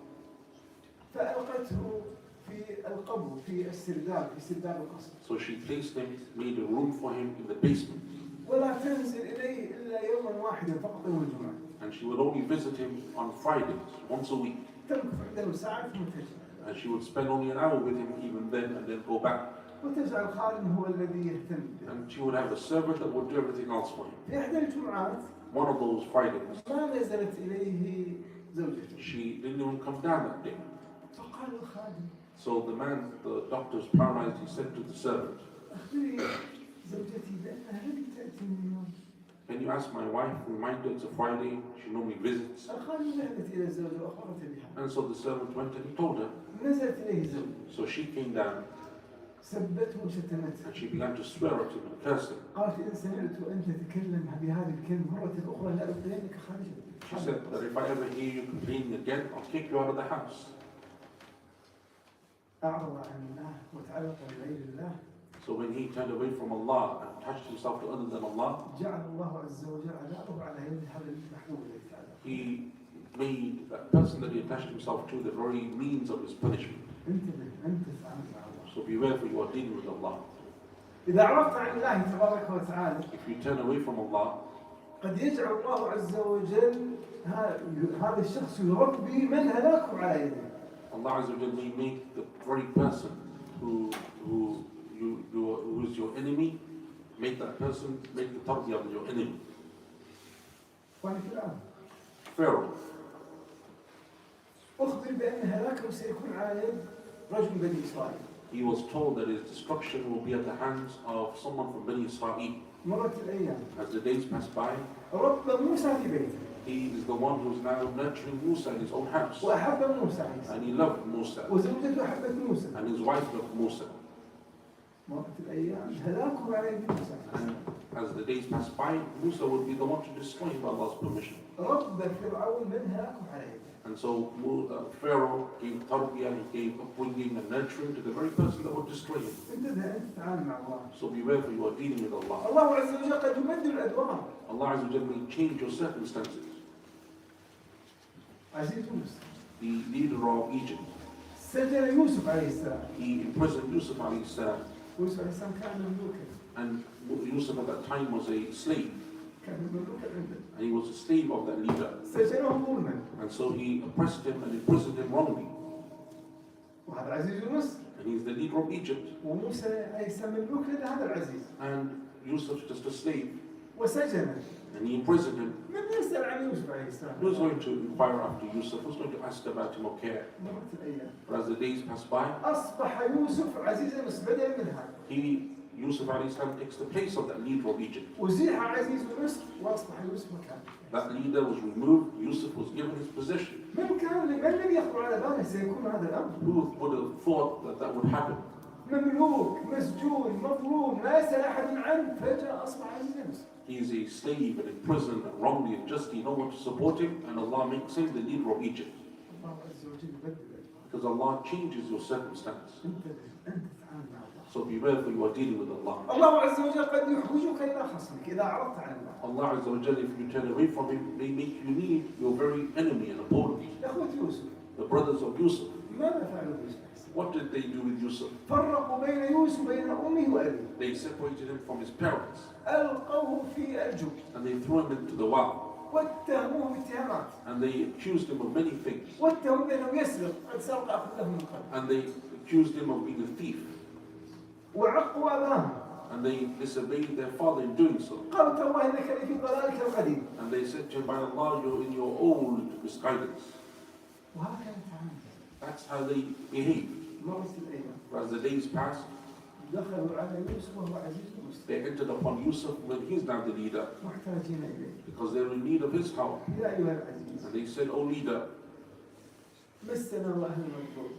فألقته في القبو في السرداب في سرداب القصر. So she placed him, made a room for him in the basement, ولا تنزل إليه إلا يوما واحدا فقط يوم الجمعة. and she would only visit him on Fridays, once a week, تمكث عنده ساعة ثم ترجع. and she would spend only an hour with him even then, and then go back. وتجعل الخادم هو الذي يهتم به. And she would have a servant that would do everything else for him. في إحدى الجمعات One of those Fridays, ما نزلت إليه زوجته. she didn't even come down that day. فقال الخادم So the man, the doctor's paralyzed, he said to the servant, أخبري زوجتي بأنها لم تأتي من اليوم. can you ask my wife, remind her it's a Friday, she normally visits. الخادم ذهبت إلى الزوجة وأخبرت بها. And so the servant went and he told her. نزلت إليه الزوجة. So she came down سبته وشتمته. and she began to swear at him and curse him. قالت إن سمعت أن تتكلم بهذه الكلمة مرة أخرى لا أبقينك خارجا. She said that if I ever hear you complaining again, I'll kick you out of the house. أعرض عن الله وتعلق بغير الله. So when he turned away from Allah and attached himself to other than Allah, جعل الله عز وجل عذابه على يد هذا المحبوب الذي تعالى. he made that person that he attached himself to the very means of his punishment. انتبه أنت تتعامل مع الله. So beware, for you are dealing with Allah. إذا عرفت عن الله تبارك وتعالى If you turn away from Allah, قد يجعل الله عز وجل هذا الشخص يربي من هلاكه على يده. Allah Azza wa Jalla may make the very person who who is your enemy, make that person, make the tarbiyah on your enemy. Pharaoh. أخبر بأن هلاكه سيكون على يد رجل بني إسرائيل. He was told that his destruction will be at the hands of someone from Bani Israel. مرت الأيام. As the days pass by, رب موسى في بيته. he is the one who's now nurturing Musa in his own house. وأحب موسى. And he loved Musa. وزوجته حبت موسى. And his wife loved Musa. مرت الأيام هلاكه على يد موسى. And as the days pass by, Musa would be the one to destroy him by Allah's permission. رب فرعون من هلاكه على يده. And so Pharaoh gave tarbiyah, he gave upbringing and nurturing to the very person that would destroy him. انتبه أنت تتعامل مع الله. So beware, for you are dealing with Allah. الله عز وجل قد يبدل الأدوار. Allah Azza wa Jalla may change your circumstances. عزيز مصر. The leader of Egypt, سجن يوسف عليه السلام. he imprisoned Yusuf alayhi salam. يوسف عليه السلام كان مملوكا. And Yusuf at that time was a slave. كان مملوكا عنده. And he was a slave of that leader. سجنه ظلما. And so he oppressed him and imprisoned him wrongly. وهذا عزيز مصر. And he's the leader of Egypt. وموسى عليه السلام مملوك لهذا العزيز. And Yusuf just a slave. وسجنه. And he imprisoned him. من يسأل عن يوسف عليه السلام؟ Who's going to inquire after Yusuf? Who's going to ask about him or care? مرت الأيام. But as the days pass by, أصبح يوسف عزيزا مصر بدلا منها. Yusuf alayhi salam takes the place of that leader of Egypt. وزيح عزيز مصر وأصبح يوسف مكانه. That leader was removed, Yusuf was given his position. من الذي يخطر على باله سيكون هذا الأمر؟ Who would have thought that that would happen? مملوك مسجون مظلوم لا يسأل أحد عنه فجأة أصبح عزيزا مصر. He is a slave and in prison and wrongly and justly, no one to support him, and Allah makes him the leader of Egypt. الله عز وجل يبدل. Because Allah changes your circumstance. أنت تتعامل مع الله. So beware, for you are dealing with Allah. الله عز وجل قد يحوجك إلى خصمك إذا أعرضت عن الله. Allah Azza wa Jalla, if you turn away from him, may make you need your very enemy and opponent. إخوة يوسف. The brothers of Yusuf. ماذا فعلوا بيوسف؟ What did they do with Yusuf? فرقوا بين يوسف وبين أمه وأبيه. They separated him from his parents. ألقوه في الجب. And they threw him into the well. واتهموه باتهامات. And they accused him of many things. واتهموه بأنه يسرق قد سرق أخذه من قبل. And they accused him of being a thief. وعقوا أباهم. And they disobeyed their father in doing so. قالوا تالله إنك لفي ضلالك القديم. And they said to him, by Allah, you're in your old misguidance. وهكذا تعامل. That's how they behaved. مرت الأيام. As the days passed, دخلوا على يوسف وهو عزيز مصر. they entered upon Yusuf when he's now the leader, محتاجين إليه. because they're in need of his help. يا أيها العزيز. And they said, oh leader, مسنا وأهل المنظور.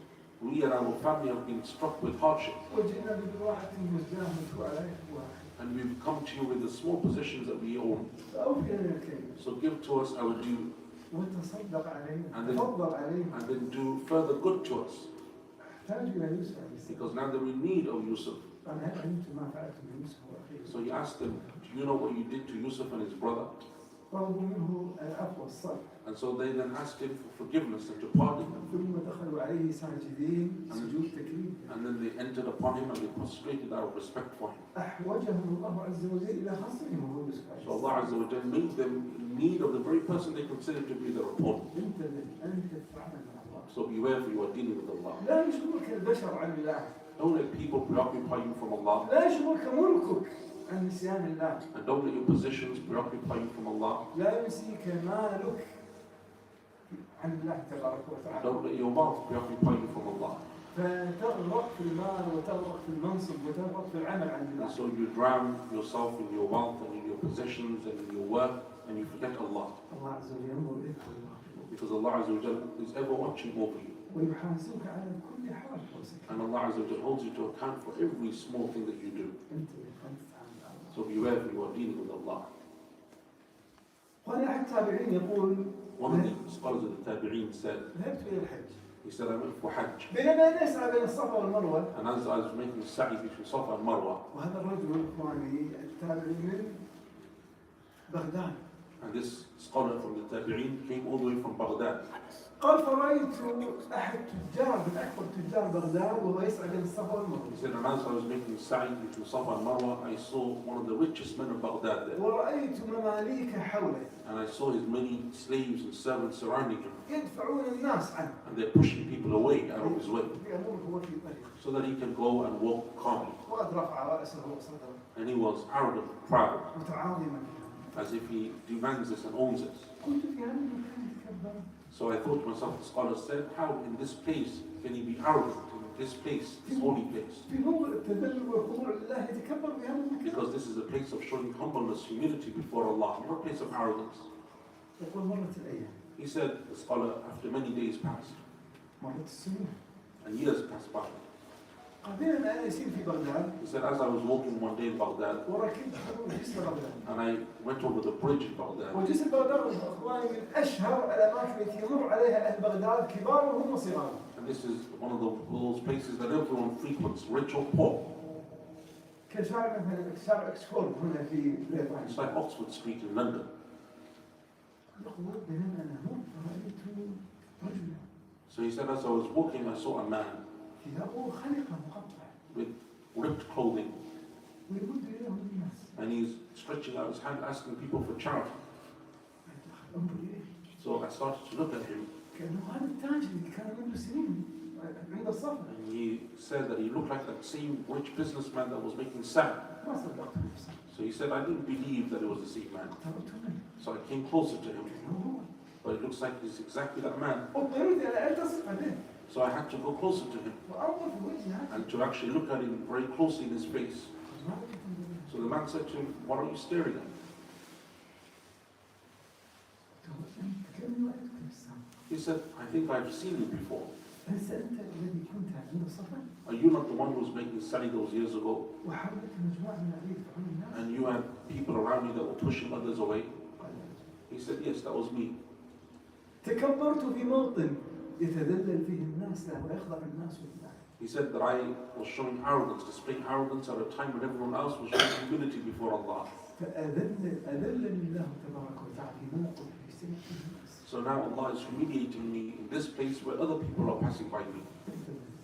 we and our family have been struck with hardship. وجئنا ببضاعة مزجاة مدفوعة لا يحبها. And we've come to you with the small possessions that we own. فأوفي لنا الكيل. So give to us our due, وتصدق علينا. And then- تفضل علينا. and then do further good to us. احتاجوا إلى يوسف عليه السلام. Because now they're in need of Yusuf. قال هل علمتم ما فعلتم بيوسف وأخيه؟ So he asked them, do you know what you did to Yusuf and his brother? طلبوا منه العفو والصفح. And so they then asked him for forgiveness and to pardon him. ثم دخلوا عليه ساجدين سجود تكريم. And then they entered upon him and they prostrated out of respect for him. أحوجهم الله عز وجل إلى خصمهم وهو يوسف عليه So السلام. Allah Azza wa Jalla made them in need of the very person they considered to be their opponent. أنت تتعامل مع الله. So beware, for you are dealing with Allah. لا يشغلك البشر عن الله. Don't let people preoccupy you from Allah. لا يشغلك ملكك عن نسيان الله. And don't let your positions preoccupy you from Allah. لا ينسيك مالك عن الله تبارك And وتعالى. don't let your wealth preoccupy you from Allah. فتغرق في المال وتغرق في المنصب وتغرق في العمل عن And الله. so you drown yourself in your wealth and in your possessions and in your work, and you forget Allah. الله عز وجل ينظر إليك Because Allah Azza wa Jalla is ever watching over you. ويحاسبك على كل حرف وسكن. And Allah Azza wa Jalla holds you to account for every small thing that you do. أنت تتعامل مع الله. So beware, for you are dealing with Allah. قال أحد التابعين يقول One of the scholars of the Tabi'een said, ذهبت إلى الحج. he said, I went for Hajj. بينما نسعى بين الصفا والمروة. And as I was making sa'i between Safa and Marwa, وهذا الرجل الإخواني التابعي من بغداد. And this scholar from the Tabi'een came all the way from Baghdad. قال فرأيت أحد تجار من أكبر تجار بغداد وهو يسعى بين الصفا والمروة. He said, and as I was making sa'i between Safa and Marwa, I saw one of the richest men of Baghdad there. ورأيت مماليك حوله. And I saw his many slaves and servants surrounding him. يدفعون الناس عنه. And they're pushing people away out of his way بأمره وفي طريقه. so that he can go and walk calmly. وقد رفع رأسه وصدره. And he was arrogant, proud, متعاظما. as if he demands this and owns it. قلت في هذا المكان يتكبر. So I thought to myself, the scholar said, how in this place can he be arrogant? In this place, this holy place. في موضع التذلل والخضوع لله يتكبر في هذا المكان. Because this is a place of showing humbleness, humility before Allah, not a place of arrogance. يقول مرت الأيام. He said, the scholar, after many days passed, مرت السنين. and years passed by. قبل أن أسير في بغداد. He said, as I was walking one day in Baghdad, وركبت جسر بغداد. and I went over the bridge in Baghdad. وجسر بغداد إخواني من أشهر الأماكن التي يمر عليها أهل بغداد كبارهم وصغارهم. And this is one of those places that everyone frequents, rich or poor. كشارع مثلا شارع إكسفورد هنا في بريطانيا. It's like Oxford Street in London. يقول بينما أنا هون رأيت رجلا. So he said, as I was walking, I saw a man ثيابه خلقة مقطعة. with ripped clothing, ويمد إليه الناس. and he's stretching out his hand, asking people for charity. انظر إليه. So I started to look at him, كأنه هذا التاجر اللي كان منذ سنين عند الصف. and he said that he looked like that same rich businessman that was making sand. ما صدقت نفسي. So he said, I didn't believe that it was the same man. اقتربت منه. So I came closer to him, هو. but it looks like he's exactly that man. اضطررت إلى أن تصف عليه. So I had to go closer to him وأنظر في وجهه. and to actually look at him very closely in his face. So the man said to him, what are you staring at? He said, I think I've seen you before. أليس أنت الذي كنت عند الصفا؟ Are you not the one who was making sali those years ago? وحولك مجموعة من العبيد يدفعون الناس. And you had people around you that were pushing others away? قال He said, yes, that was me. تكبرت في موطن يتذلل فيه الناس له ويخضع الناس لله. He said that I was showing arrogance, displaying arrogance at a time when everyone else was showing humility before Allah. فأذلني الله تبارك وتعالى في موقف يجتمع فيه الناس. So now Allah is humiliating me in this place where other people are passing by me.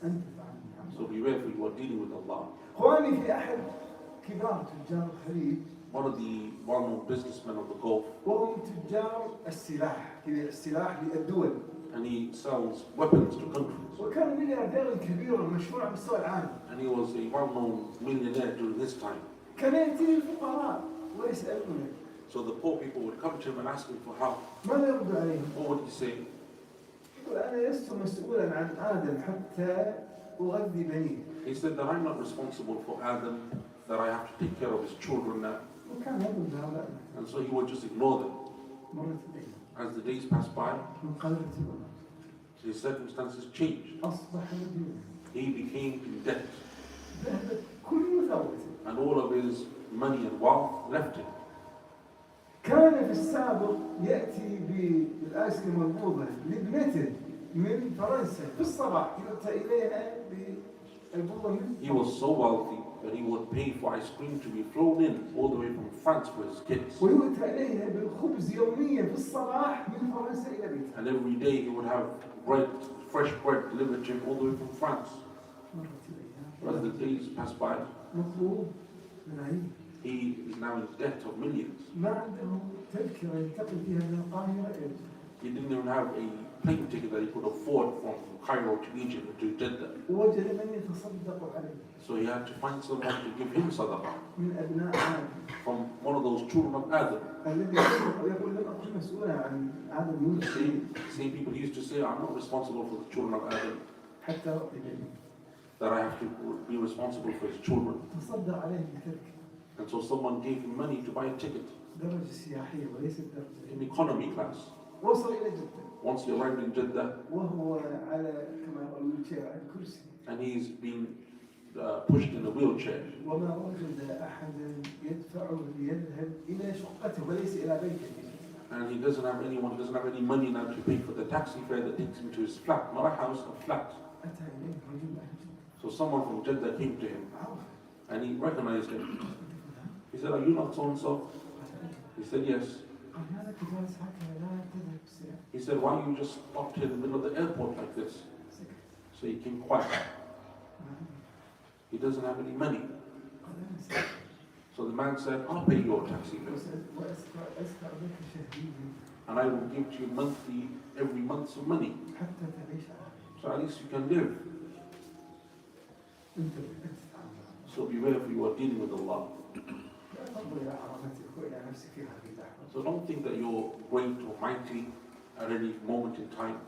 أنت فعلني. So beware, for you are dealing with Allah. إخواني في أحد كبار تجار الخليج. One of the well-known businessmen of the Gulf, وهم تجار السلاح، السلاح للدول. and he sells weapons to countries. وكان مليارديرا كبيرا مشهورا على مستوى العالم. And he was a well-known millionaire during this time. كان يأتيه الفقراء ويسألونه. So the poor people would come to him and ask him for help. ماذا يرد عليهم؟ What would he say? يقول أنا لست مسؤولا عن آدم حتى أغذي بنيه. He said that I'm not responsible for Adam, that I have to take care of his children now. وكان يظن هؤلاء. And so he would just ignore them. مرت الأيام. As the days passed by, انقلبت الأمور. his circumstances changed. أصبح مديونا. He became in debt, ذهبت كل ثروته. and all of his money and wealth left him. كان في السابق يأتي بالآيس المربوطة لابنته من فرنسا في الصباح يؤتى إليها بالبوضة من. He was so wealthy that he would pay for ice cream to be flown in all the way from France for his kids. ويؤتى إليها بالخبز يوميا في الصباح من فرنسا إلى بيته. And every day he would have bread, fresh bread delivered to him all the way from France. As the days passed by, مطلوب ملايين. he is now in debt of millions. ما عنده تذكرة ينتقل فيها من القاهرة إلى جدة. He didn't even have a plane ticket that he could afford from Cairo to Egypt to Jeddah. ووجد من يتصدق عليه. So he had to find someone to give him sadaqah من أبناء آدم. from one of those children of Adam. الذي يقول لم أكن مسؤولا عن آدم يونس. Same people used to say, I'm not responsible for the children of Adam, حتى أعطي بنيه. that I have to be responsible for his children. تصدق عليه بترك. And so someone gave him money to buy a ticket درجة سياحية وليست درجة. in economy class. وصل إلى جدة. Once he arrived in Jeddah, وهو على كما يقول الويلشير على الكرسي. and he's been pushed in a wheelchair. وما وجد أحدا يدفعه ليذهب إلى شقته وليس إلى بيته. And he doesn't have anyone, he doesn't have any money now to pay for the taxi fare that takes him to his flat, not a house, a flat. أتى إليه رجل أهل جدة. So someone from Jeddah came to him and he recognized him. He said, are you not so-and-so? He said, yes. قال مالك جالس هكذا لا تذهب سريع. He said, why you just stopped here in the middle of the airport like this? So he came quiet. He doesn't have any money. قال أنا سأل. So the man said, I'll pay your taxi bill. وأسمع بك شهريا. And I will give to you monthly, every month some money. حتى تعيش على. So at least you can live. So beware if you are dealing with Allah. So don't think that you're great or mighty at any moment in time.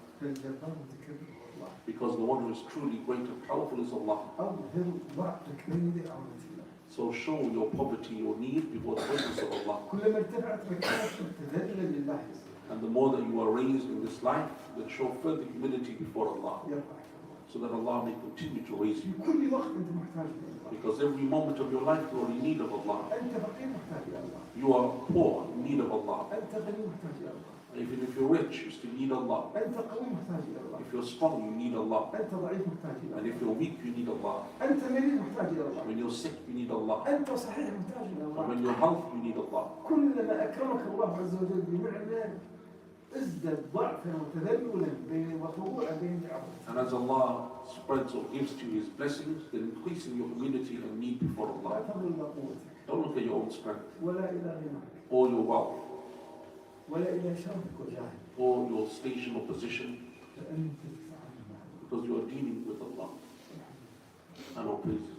Because the one who is truly great and powerful is Allah. So show your poverty, your need before the presence of Allah. And the more that you are raised in this life, then show further humility before Allah. So that Allah may continue to raise you. Because every moment of your life you are in need of Allah. You are poor, in need of Allah. Even if you're rich, you still need Allah. If you're strong, you need Allah. And if you're weak, you need Allah. When you're sick, you need Allah. And when you're healthy, you need Allah. And as Allah spreads or gives to you His blessings, then increasing your humility and need before Allah. Don't look at your own strength or your wealth or your station or position, because you are dealing with Allah. And all praises